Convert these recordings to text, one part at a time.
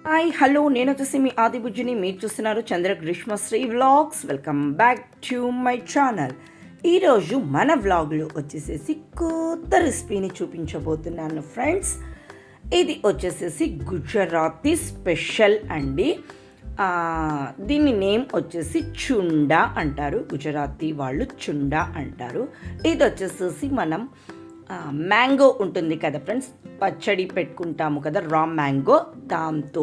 Hi hello నేను వచ్చేసి మీ ఆదిబుజ్జిని మీరు చూస్తున్నారు Chandra Grishmasri vlogs. Welcome back to my channel. ఈరోజు మన వ్లాగ్లో వచ్చేసేసి కొత్త రెసిపీని చూపించబోతున్నాను ఫ్రెండ్స్. ఇది వచ్చేసేసి గుజరాతీ స్పెషల్ అండి. దీని నేమ్ వచ్చేసి చుండా అంటారు, గుజరాతీ వాళ్ళు చుండా అంటారు. ఇది వచ్చేసేసి మనం మ్యాంగో ఉంటుంది కదా ఫ్రెండ్స్, పచ్చడి పెట్టుకుంటాము కదా, రా మ్యాంగో, దాంతో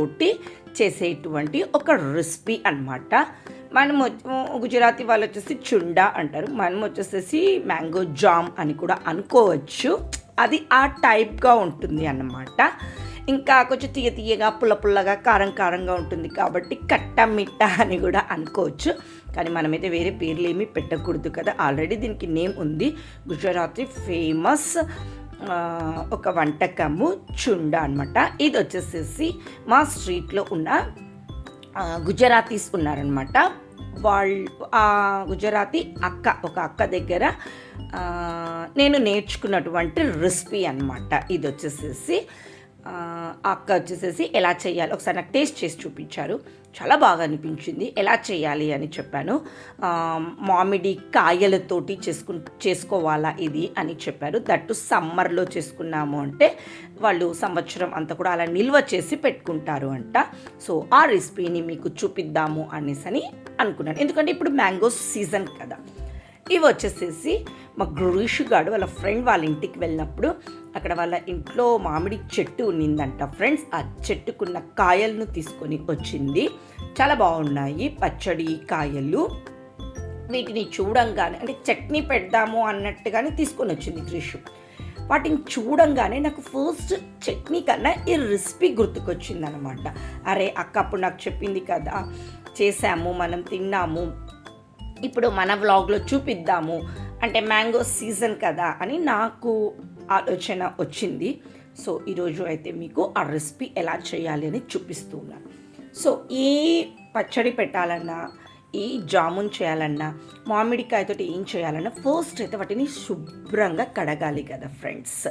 చేసేటువంటి ఒక రెసిపీ అన్నమాట. మనం గుజరాతీ వాళ్ళు వచ్చేసి చుండా అంటారు, మనం వచ్చేసేసి మ్యాంగో జామ్ అని కూడా అనుకోవచ్చు. అది ఆ టైప్గా ఉంటుంది అన్నమాట. ఇంకా కొంచెం తీయగా పుల్లగా కారంగా ఉంటుంది కాబట్టి కట్ట మిట్ట అని కూడా అనుకోవచ్చు. కానీ మనమైతే వేరే పేర్లు ఏమీ పెట్టకూడదు కదా, ఆల్రెడీ దీనికి నేమ్ ఉంది. గుజరాతీ ఫేమస్ ఒక వంటకము చుండా అనమాట. ఇది వచ్చేసేసి మా స్ట్రీట్లో ఉన్న గుజరాతీస్ ఉన్నారనమాట. గుజరాతీ ఒక అక్క దగ్గర నేను నేర్చుకున్నటువంటి రెసిపీ అనమాట. ఇది వచ్చేసేసి అక్క వచ్చేసేసి ఎలా చేయాలి ఒకసారి నాకు టేస్ట్ చేసి చూపించారు, చాలా బాగా అనిపించింది. ఎలా చేయాలి అని చెప్పాను. మామిడి కాయలతోటి చేసుకోవాలా ఇది అని చెప్పారు. దట్టు సమ్మర్లో చేసుకున్నాము అంటే వాళ్ళు సంవత్సరం అంతా కూడా అలా నిల్వ చేసి పెట్టుకుంటారు అంట. సో ఆ రెసిపీని మీకు చూపిద్దాము అనేసి అనుకున్నాను, ఎందుకంటే ఇప్పుడు మ్యాంగో సీజన్ కదా. ఇవి వచ్చేసేసి మా గ్రీషు గాడు వాళ్ళ ఫ్రెండ్ వాళ్ళ ఇంటికి వెళ్ళినప్పుడు అక్కడ వాళ్ళ ఇంట్లో మామిడి చెట్టు ఉన్నిందంట ఫ్రెండ్స్. ఆ చెట్టుకున్న కాయలను తీసుకొని వచ్చింది. చాలా బాగున్నాయి పచ్చడి కాయలు. వీటిని చూడంగానే అంటే చట్నీ పెడదాము అన్నట్టుగానే తీసుకొని వచ్చింది గ్రీషు. వాటిని చూడంగానే నాకు ఫస్ట్ చట్నీ కన్నా ఈ రెసిపీ గుర్తుకొచ్చింది అనమాట. అరే అక్క అప్పుడు నాకు చెప్పింది కదా, చేసాము, మనం తిన్నాము, ఇప్పుడు మన వ్లాగ్లో చూపిద్దాము, అంటే మ్యాంగో సీజన్ కదా అని నాకు ఆలోచన వచ్చింది. సో ఈరోజు అయితే మీకు ఆ రెసిపీ ఎలా చేయాలి అని చూపిస్తూ ఉన్నాను. సో ఈ పచ్చడి పెట్టాలన్నా, ఈ జామున్ చేయాలన్నా, మామిడికాయతో ఏం చేయాలన్నా ఫస్ట్ అయితే వాటిని శుభ్రంగా కడగాలి కదా ఫ్రెండ్స్.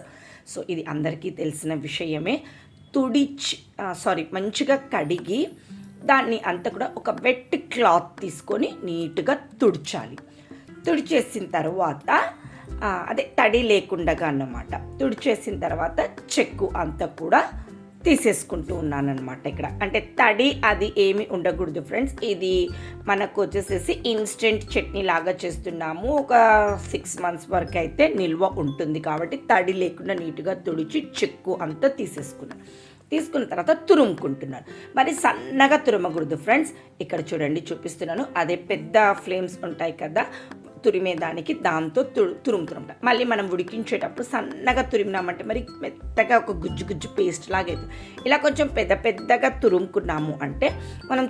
సో ఇది అందరికీ తెలిసిన విషయమే. మంచిగా కడిగి దాన్ని అంతా కూడా ఒక వెట్ క్లాత్ తీసుకొని నీట్గా తుడిచాలి. తుడిచేసిన తర్వాత అదే తడి లేకుండా అన్నమాట. తుడిచేసిన తర్వాత చెక్కు అంతా కూడా తీసేసుకుంటూ ఉన్నానమాట ఇక్కడ. అంటే తడి అది ఏమి ఉండకూడదు ఫ్రెండ్స్. ఇది మనకు వచ్చేసేసి ఇన్స్టెంట్ చట్నీ లాగా చేస్తున్నాము. ఒక 6 months వరకు అయితే నిల్వ ఉంటుంది కాబట్టి తడి లేకుండా నీట్గా తుడిచి చెక్కు అంతా తీసుకున్న తర్వాత తురుముకుంటున్నాను. మరి సన్నగా తురమకూడదు ఫ్రెండ్స్. ఇక్కడ చూడండి చూపిస్తున్నాను. అదే పెద్ద ఫ్లేమ్స్ ఉంటాయి కదా తురిమేదానికి, దాంతో తురుముతుంట. మళ్ళీ మనం ఉడికించేటప్పుడు సన్నగా తురిమినామంటే మరి మెత్తగా ఒక గుజ్జు పేస్ట్ లాగైతుంది. ఇలా కొంచెం పెద్దగా తురుముకున్నాము అంటే మనం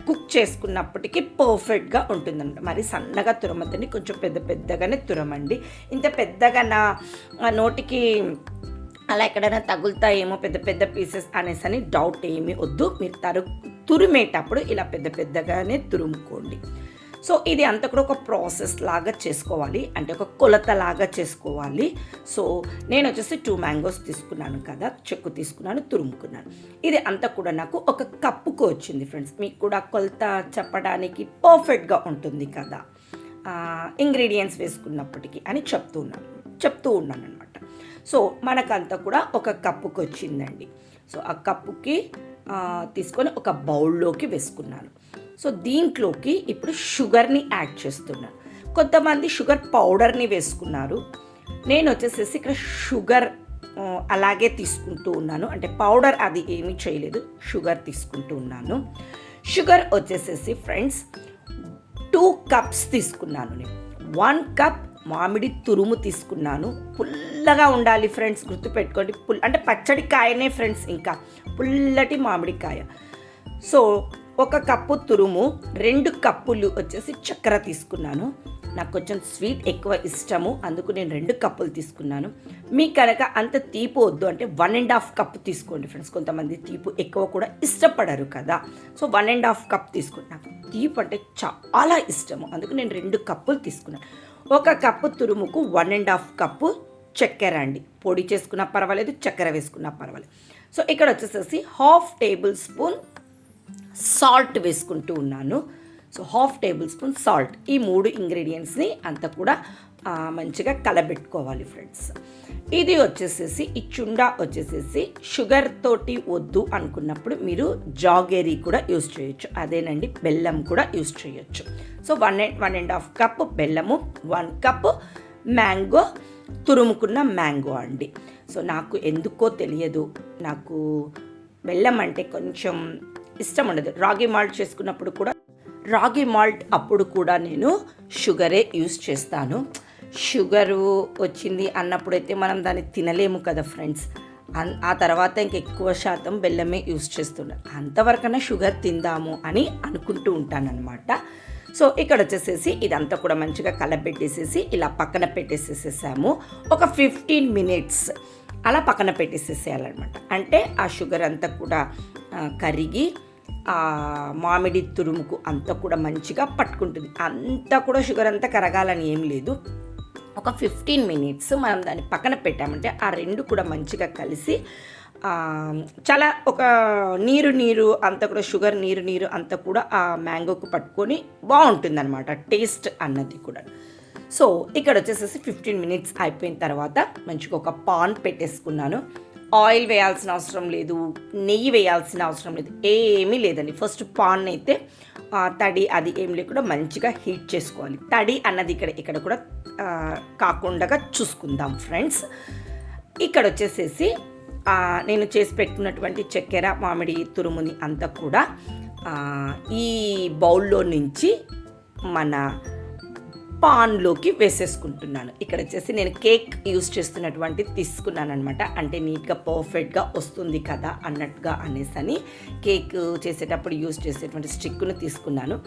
కుక్ చేసుకున్నప్పటికీ పర్ఫెక్ట్గా ఉంటుందన్నమాట. మరి సన్నగా తురమద్దని, కొంచెం పెద్దగానే తురమండి. ఇంత పెద్దగా నా నోటికి అలా ఎక్కడైనా తగులుతాయేమో పెద్ద పీసెస్ అనేసి డౌట్ ఏమీ వద్దు. మీరు తురిమేటప్పుడు ఇలా పెద్దగానే తురుముకోండి. సో ఇది అంతా కూడా ఒక ప్రాసెస్ లాగా చేసుకోవాలి, అంటే ఒక కొలత లాగా చేసుకోవాలి. సో నేను వచ్చేసి 2 mangoes తీసుకున్నాను కదా, చెక్కు తీసుకున్నాను, తురుముకున్నాను. ఇది అంతా కూడా నాకు ఒక కప్పుకు వచ్చింది ఫ్రెండ్స్. మీకు కూడా కొలత చెప్పడానికి పర్ఫెక్ట్గా ఉంటుంది కదా ఇంగ్రీడియంట్స్ వేసుకున్నప్పటికీ అని చెప్తూ ఉన్నాను అనమాట. సో మనకంతా కూడా ఒక కప్పుకి వచ్చిందండి. సో ఆ కప్పుకి తీసుకొని ఒక బౌల్లోకి వేసుకున్నాను. సో దీంట్లోకి ఇప్పుడు షుగర్ని యాడ్ చేస్తున్నాను. కొంతమంది షుగర్ పౌడర్ని వేసుకున్నారు. నేను వచ్చేసేసి ఇక్కడ షుగర్ అలాగే తీసుకుంటూ ఉన్నాను, అంటే పౌడర్ అది ఏమీ చేయలేదు, షుగర్ తీసుకుంటూ ఉన్నాను. షుగర్ వచ్చేసేసి ఫ్రెండ్స్ 2 cups తీసుకున్నాను. నేను 1 cup మామిడి తురుము తీసుకున్నాను. పుల్లగా ఉండాలి ఫ్రెండ్స్, గుర్తుపెట్టుకోండి. అంటే పచ్చడి కాయనే ఫ్రెండ్స్, ఇంకా పుల్లటి మామిడికాయ. సో 1 కప్పు తురుము, 2 కప్పులు వచ్చేసి చక్కెర తీసుకున్నాను. నాకు కొంచెం స్వీట్ ఎక్కువ ఇష్టము, అందుకు నేను 2 కప్పులు తీసుకున్నాను. మీకు కనుక అంత తీపు వద్దు అంటే 1.5 cup తీసుకోండి ఫ్రెండ్స్. కొంతమంది తీపు ఎక్కువ కూడా ఇష్టపడరు కదా, సో 1.5 cup తీసుకున్నాను. నాకు తీపు అంటే చాలా ఇష్టము, అందుకు నేను 2 కప్పులు తీసుకున్నాను. 1 కప్పు తురుముకు 1.5 cup చక్కెర అండి. పొడి చేసుకున్నా పర్వాలేదు, చక్కెర వేసుకున్నా పర్వాలేదు. సో ఇక్కడ వచ్చేసేసి 1/2 టేబుల్ స్పూన్ సాల్ట్ వేసుకుంటూ ఉన్నాను. సో 1/2 టేబుల్ స్పూన్ సాల్ట్, ఈ 3 ఇంగ్రీడియంట్స్ని అంతా కూడా మంచిగా కలబెట్టుకోవాలి ఫ్రెండ్స్. ఇది వచ్చేసేసి ఈ చుండా వచ్చేసేసి షుగర్ తోటి వద్దు అనుకున్నప్పుడు మీరు జాగేరీ కూడా యూస్ చేయొచ్చు, అదేనండి బెల్లం కూడా యూస్ చేయొచ్చు. సో 1.5 కప్ బెల్లము, 1 కప్ మ్యాంగో, తురుముకున్న మ్యాంగో అండి. సో నాకు ఎందుకో తెలియదు, నాకు బెల్లం అంటే కొంచెం ఇష్టం ఉండదు. రాగి మాల్ట్ చేసుకున్నప్పుడు కూడా, రాగి మాల్ట్ అప్పుడు కూడా నేను షుగరే యూస్ చేస్తాను. షుగరు వచ్చింది అన్నప్పుడైతే మనం దాన్ని తినలేము కదా ఫ్రెండ్స్. ఆ తర్వాత ఇంకెక్కువ శాతం బెల్లమే యూస్ చేస్తున్నాను. అంతవరకన్నా షుగర్ తిందాము అని అనుకుంటూ ఉంటానన్నమాట. సో ఇక్కడ వచ్చేసేసి ఇదంతా కూడా మంచిగా కలపెట్టేసేసి ఇలా పక్కన పెట్టేసేసాము. ఒక 15 మినిట్స్ అలా పక్కన పెట్టేసేసేయాలన్నమాట. అంటే ఆ షుగర్ అంతా కూడా కరిగి మామిడి తురుముకు అంతా కూడా మంచిగా పట్టుకుంటుంది. అంతా కూడా షుగర్ అంతా కరగాలని ఏం లేదు. ఒక 15 మినిట్స్ మనం దాన్ని పక్కన పెట్టామంటే ఆ రెండు కూడా మంచిగా కలిసి చాలా ఒక నీరు అంతా కూడా షుగర్ నీరు అంతా కూడా ఆ మ్యాంగోకు పట్టుకొని బాగుంటుందన్నమాట టేస్ట్ అన్నది కూడా. సో ఇక్కడ వచ్చేసేసి 15 మినిట్స్ అయిపోయిన తర్వాత మంచిగా ఒక పాన్ పెట్టేసుకున్నాను. ఆయిల్ వేయాల్సిన అవసరం లేదు, నెయ్యి వేయాల్సిన అవసరం లేదు, ఏమీ లేదండి. ఫస్ట్ పాన్ అయితే తడి అది ఏం లేకుండా మంచిగా హీట్ చేసుకోవాలి. తడి అన్నది ఇక్కడ కూడా కాకుండా చూసుకుందాం ఫ్రెండ్స్. ఇక్కడ వచ్చేసేసి నేను చేసి పెట్టుకున్నటువంటి చక్కెర మామిడి తురుముని అంతా కూడా ఈ బౌల్లో నుంచి మన పాన్లోకి వేసేసుకుంటున్నాను. ఇక్కడ వచ్చేసి నేను కేక్ యూస్ చేస్తున్నటువంటి తీసుకున్నాను అనమాట. అంటే నీట్గా పర్ఫెక్ట్గా వస్తుంది కదా అన్నట్టుగా అనేసి కేక్ చేసేటప్పుడు యూస్ చేసేటువంటి స్టిక్ను తీసుకున్నాను.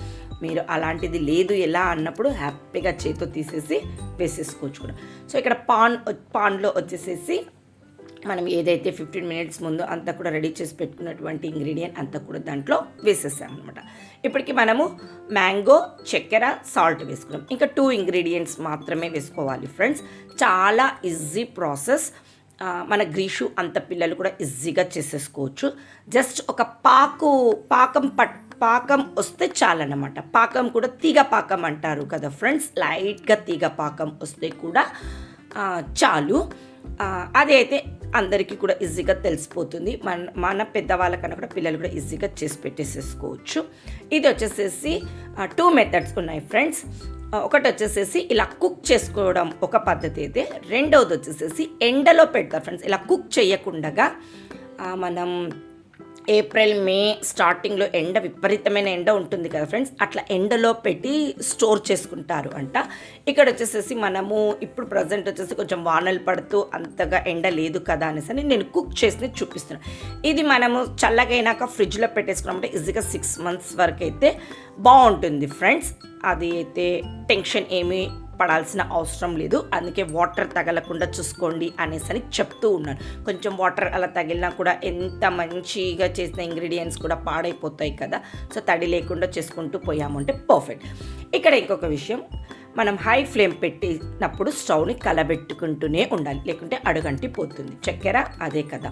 మీరు అలాంటిది లేదు ఎలా అన్నప్పుడు హ్యాపీగా చేతితో తీసేసి వేసేసుకోవచ్చు కూడా. సో ఇక్కడ పాన్లో వచ్చేసేసి మనం ఏదైతే 15 మినిట్స్ ముందు అంతా కూడా రెడీ చేసి పెట్టుకున్నటువంటి ఇంగ్రీడియంట్ అంతా కూడా దాంట్లో వేసేసామన్నమాట. ఇప్పటికి మనము మ్యాంగో, చక్కెర, సాల్ట్ వేసుకున్నాం. ఇంకా 2 ఇంగ్రీడియంట్స్ మాత్రమే వేసుకోవాలి ఫ్రెండ్స్. చాలా ఈజీ ప్రాసెస్. మన గ్రీషు అంత పిల్లలు కూడా ఈజీగా చేసేసుకోవచ్చు. జస్ట్ ఒక పాకం వస్తే చాలన్నమాట. పాకం కూడా తీగ పాకం అంటారు కదా ఫ్రెండ్స్, లైట్గా తీగ పాకం వస్తే కూడా చాలు. అది అయితే అందరికీ కూడా ఈజీగా తెలిసిపోతుంది. మన పెద్దవాళ్ళకన్నా కూడా పిల్లలు కూడా ఈజీగా చేసి పెట్టేసేసుకోవచ్చు. ఇది వచ్చేసేసి 2 మెథడ్స్ ఉన్నాయి ఫ్రెండ్స్. ఒకటి వచ్చేసేసి ఇలా కుక్ చేసుకోవడం ఒక పద్ధతి అయితే, రెండవది వచ్చేసేసి ఎండలో పెడతారు ఫ్రెండ్స్. ఇలా కుక్ చేయకుండా మనం ఏప్రిల్ మే స్టార్టింగ్లో విపరీతమైన ఎండ ఉంటుంది కదా ఫ్రెండ్స్, అట్లా ఎండలో పెట్టి స్టోర్ చేసుకుంటారు అంట. ఇక్కడ వచ్చేసేసి మనము ఇప్పుడు ప్రజెంట్ వచ్చేసి కొంచెం వానలు పడుతూ అంతగా ఎండ లేదు కదా అనేసి నేను కుక్ చేసి చూపిస్తున్నాను. ఇది మనము చల్లగైనాక ఫ్రిడ్జ్లో పెట్టేసుకున్నామంటే ఈజీగా 6 మంత్స్ వరకు అయితే బాగుంటుంది ఫ్రెండ్స్. అది అయితే టెన్షన్ ఏమీ పడాల్సిన అవసరం లేదు. అందుకే వాటర్ తగలకుండా చూసుకోండి అనేసి చెప్తూ ఉన్నాను. కొంచెం వాటర్ అలా తగిలినా కూడా ఎంత మంచిగా చేసిన ఇంగ్రీడియంట్స్ కూడా పాడైపోతాయి కదా. సో తడి లేకుండా చేసుకుంటూ పోయామంటే పర్ఫెక్ట్. ఇక్కడ ఇంకొక విషయం, మనం హై ఫ్లేమ్ పెట్టినప్పుడు స్టవ్ని కలబెట్టుకుంటూనే ఉండాలి, లేకుంటే అడుగంటి పోతుంది. చక్కెర అదే కదా.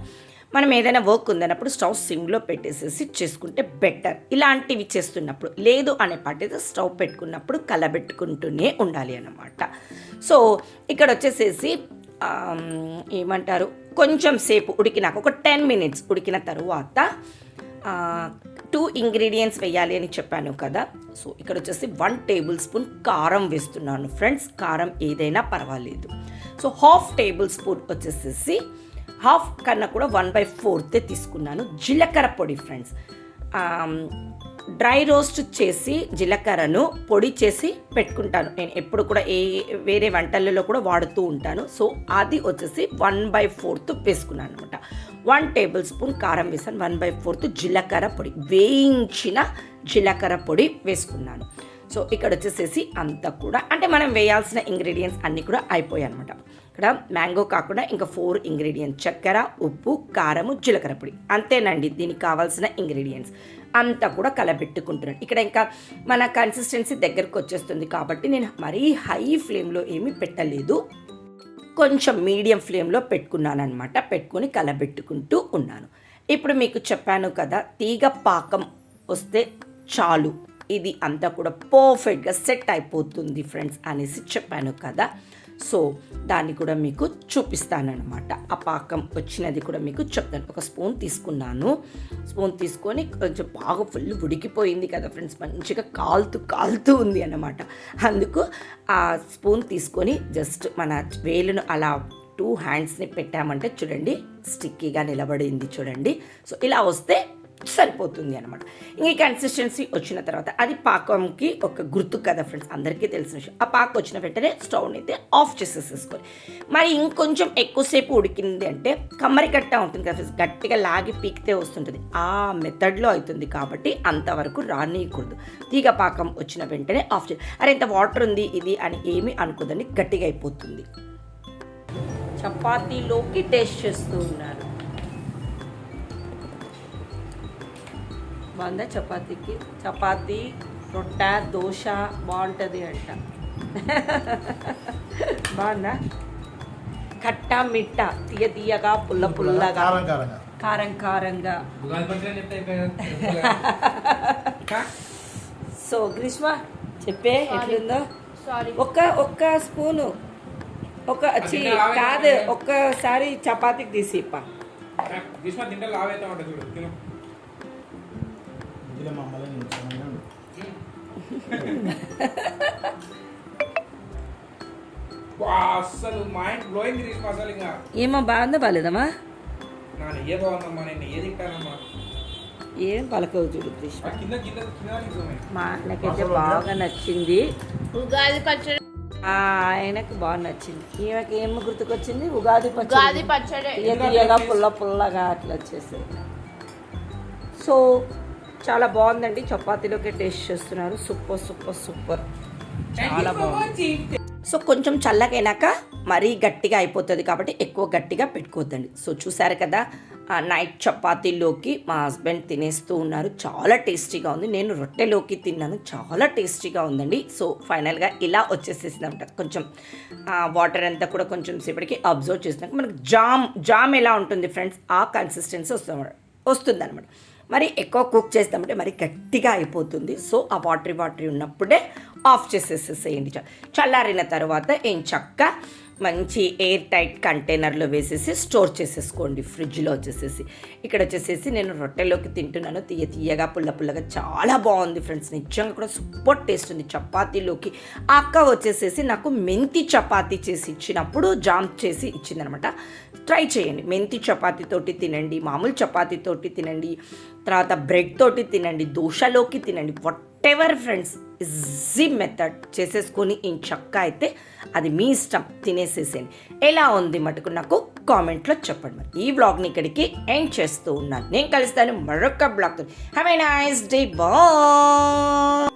మనం ఏదైనా వర్క్ ఉందన్నప్పుడు స్టవ్ సిమ్లో పెట్టేసేసి చేసుకుంటే బెటర్. ఇలాంటివి చేస్తున్నప్పుడు లేదు అనే పాటైతే స్టవ్ పెట్టుకున్నప్పుడు కలబెట్టుకుంటూనే ఉండాలి అన్నమాట. సో ఇక్కడ వచ్చేసేసి ఏమంటారు, కొంచెం సేపు ఉడికినాక ఒక 10 మినిట్స్ ఉడికిన తర్వాత 2 ఇంగ్రీడియంట్స్ వేయాలి అని చెప్పాను కదా. సో ఇక్కడ వచ్చేసి 1 టేబుల్ స్పూన్ కారం వేస్తున్నాను ఫ్రెండ్స్. కారం ఏదైనా పర్వాలేదు. సో 1/2 టేబుల్ స్పూన్ వచ్చేసేసి, హాఫ్ కన్నా కూడా 1/4 తీసుకున్నాను జీలకర్ర పొడి ఫ్రెండ్స్. డ్రై రోస్ట్ చేసి జీలకర్రను పొడి చేసి పెట్టుకుంటాను నేను ఎప్పుడు కూడా, వేరే వంటలలో కూడా వాడుతూ ఉంటాను. సో అది వచ్చేసి 1/4 వేసుకున్నాను అనమాట. 1 టేబుల్ స్పూన్ కారం వేసాను, 1/4 జీలకర్ర పొడి, వేయించిన జీలకర్ర పొడి వేసుకున్నాను. సో ఇక్కడ వచ్చేసేసి అంతా కూడా అంటే మనం వేయాల్సిన ఇంగ్రీడియంట్స్ అన్నీ కూడా అయిపోయాయి అనమాట. ఇక్కడ మ్యాంగో కాకుండా ఇంకా 4 ఇంగ్రీడియంట్స్, చక్కెర, ఉప్పు, కారము, జీలకర్ర పొడి, అంతేనండి దీనికి కావాల్సిన ఇంగ్రీడియంట్స్. అంతా కూడా కలబెట్టుకుంటున్నాను. ఇక్కడ ఇంకా మన కన్సిస్టెన్సీ దగ్గరకు వచ్చేస్తుంది కాబట్టి నేను మరీ హై ఫ్లేమ్లో ఏమీ పెట్టలేదు, కొంచెం మీడియం ఫ్లేమ్లో పెట్టుకున్నాను అనమాట. పెట్టుకొని కలబెట్టుకుంటూ ఉన్నాను. ఇప్పుడు మీకు చెప్పాను కదా, తీగ పాకం వస్తే చాలు, ఇది అంతా కూడా పర్ఫెక్ట్గా సెట్ అయిపోతుంది ఫ్రెండ్స్ అనేసి చెప్పాను కదా. సో దాన్ని కూడా మీకు చూపిస్తానన్నమాట. ఆ పాకం వచ్చినది కూడా మీకు చెప్తాను. ఒక స్పూన్ తీసుకున్నాను. స్పూన్ తీసుకొని కొంచెం బాగా ఫుల్ ఉడికిపోయింది కదా ఫ్రెండ్స్, మంచిగా కాలుతూ ఉంది అన్నమాట. అందుకు ఆ స్పూన్ తీసుకొని జస్ట్ మన వేలును అలా 2 హ్యాండ్స్ని పెట్టామంటే చూడండి స్టిక్కీగా నిలబడింది చూడండి. సో ఇలా వస్తే సరిపోతుంది అనమాట. ఇంక ఈ కన్సిస్టెన్సీ వచ్చిన తర్వాత అది పాకంకి ఒక గుర్తు కదా ఫ్రెండ్స్, అందరికీ తెలిసిన విషయం. ఆ పాకం వచ్చిన వెంటనే స్టవ్ని అయితే ఆఫ్ చేసేసేసుకోవాలి. మరి ఇంకొంచెం ఎక్కువసేపు ఉడికింది అంటే కమ్మరికట్ట ఉంటుంది కదా ఫ్రెండ్స్, గట్టిగా లాగి పీకితే వస్తుంటుంది, ఆ మెథడ్లో అవుతుంది కాబట్టి అంతవరకు రానియకూడదు. తీగ పాకం వచ్చిన వెంటనే ఆఫ్ చేయాలి. అరే ఇంత వాటర్ ఉంది ఇది అని ఏమీ అనుకోదండి, గట్టిగా అయిపోతుంది. చపాతీలోకి టేస్ట్ చేస్తూ ఉన్నారు. బాగుందా? చపాతీ రొట్టె దోశ బాగుంటుంది అంట. బాగుందా? కట్ట మిట్ట తీయగా పుల్లగా కారంగా. సో గ్రీష్మ చెప్పే ఎట్లుందో. ఒక్క స్పూను కాదు, ఒక్కసారి చపాతీకి తీసి అసలు మైండ్ బ్లోయింగ్ అసలు ఇంకా ఏమో బాగుందా బాగాలేదమ్మా? ఏ బాగుందమ్మా, నేను ఏది తింటానమ్మా, ఏం పలకవు చూడు గ్రీష్మ. నాకైతే బాగా నచ్చింది. ఉగాది పచ్చడి ఆయనకు బాగా నచ్చింది. ఈమెకి ఏమో గుర్తుకొచ్చింది? ఉగాది పచ్చడి తీయగా పుల్లగా అట్లా వచ్చేసాయి. సో చాలా బాగుందండి. చపాతీలోకి టేస్ట్ చేస్తున్నారు. సూపర్ చాలా బాగుంది. సో కొంచెం చల్లగైనాక మరీ గట్టిగా అయిపోతుంది కాబట్టి ఎక్కువ గట్టిగా పెట్టుకోవద్దండి. సో చూసారు కదా, నైట్ చపాతీలోకి మా హస్బెండ్ తినేస్తూ ఉన్నారు. చాలా టేస్టీగా ఉంది. నేను రొట్టెలోకి తిన్నాను, చాలా టేస్టీగా ఉందండి. సో ఫైనల్గా ఇలా వచ్చేసేసిందంట. కొంచెం వాటర్ అంతా కూడా కొంచెం సేపటికి అబ్జర్వ్ చేసినాక మనకు జామ్ ఎలా ఉంటుంది ఫ్రెండ్స్, ఆ కన్సిస్టెన్సీ వస్తుంది అనమాట. మరి ఎక్కువ కుక్ చేస్తామంటే మరి గట్టిగా అయిపోతుంది. సో ఆ వాటరీ ఉన్నప్పుడే ఆఫ్ చేసేసేసేయండి. చల్లారిన తర్వాత ఏం చక్క మంచి ఎయిర్ టైట్ కంటైనర్లో వేసేసి స్టోర్ చేసేసుకోండి ఫ్రిడ్జ్లో వచ్చేసేసి. ఇక్కడ వచ్చేసేసి నేను రొట్టెలోకి తింటున్నాను. తీయగా పుల్లగా చాలా బాగుంది ఫ్రెండ్స్. నిజంగా కూడా సూపర్ టేస్ట్ ఉంది చపాతీలోకి. అక్క వచ్చేసేసి నాకు మెంతి చపాతీ చేసి ఇచ్చినప్పుడు జామ్ చేసి ఇచ్చిందనమాట. ట్రై చేయండి. మెంతి చపాతీతోటి తినండి, మామూలు చపాతీతోటి తినండి, తర్వాత బ్రెడ్ తోటి తినండి, దోశలోకి తినండి, వాటెవర్ ఫ్రెండ్స్. ఈజీ మెథడ్ చేసేసుకొని చక్క అయితే అది మీ ఇష్టం, తినేసేసేయండి. ఎలా ఉంది మటుకు నాకు కామెంట్లో చెప్పండి. మరి ఈ వ్లాగ్ని ఇక్కడికి ఎండ్ చేస్తూ ఉన్నాను. నేను కలుస్తాను మరొక బ్లాగ్తో. Have a nice day. Bye.